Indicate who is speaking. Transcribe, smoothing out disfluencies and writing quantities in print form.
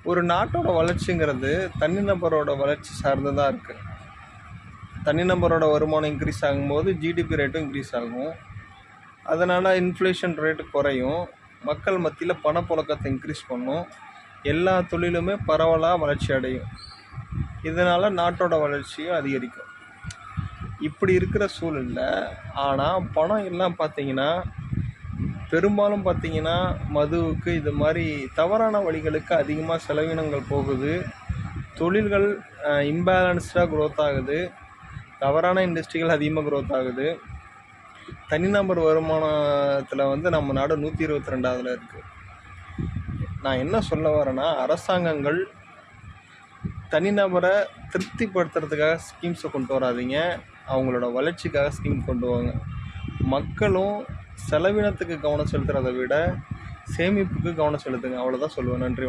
Speaker 1: ஒரு நாட்டோட வளர்ச்சிங்கிறது தனிநபரோட வளர்ச்சி சார்ந்து தான் இருக்குது. தனிநபரோட வருமானம் இன்க்ரீஸ் ஆகும்போது ஜிடிபி ரேட்டும் இன்க்ரீஸ் ஆகும். அதனால் இன்ஃப்ளேஷன் ரேட்டு குறையும். மக்கள் மத்தியில் பணப்புழக்கத்தை இன்க்ரீஸ் பண்ணும். எல்லா தொழிலுமே பரவலாக வளர்ச்சி அடையும். இதனால் நாட்டோட வளர்ச்சியும் அதிகரிக்கும். இப்படி இருக்கிற சூழலில் ஆனால் பணம் எல்லாம் பார்த்திங்கன்னா பெரும்பாலும் பார்த்திங்கன்னா மதுவுக்கு இது மாதிரி தவறான வழிகளுக்கு அதிகமாக செலவினங்கள் போகுது. தொழில்கள் இம்பேலன்ஸ்டாக க்ரோத் ஆகுது. தவறான இண்டஸ்ட்ரிகள் அதிகமாக க்ரோத் ஆகுது. தனிநபர் வருமானத்தில் நம்ம நாடு 122வது இருக்குது. நான் என்ன சொல்ல வரேன்னா, அரசாங்கங்கள் தனிநபரை திருப்திப்படுத்துறதுக்காக ஸ்கீம்ஸை கொண்டு வராதிங்க, அவங்களோட வளர்ச்சிக்காக ஸ்கீம் கொண்டு வாங்க. மக்களும் செலவினத்துக்கு கவனம் செலுத்துறதை விட சேமிப்புக்கு கவனம் செலுத்துங்க. அவ்வளோதான் சொல்லுவேன். நன்றி.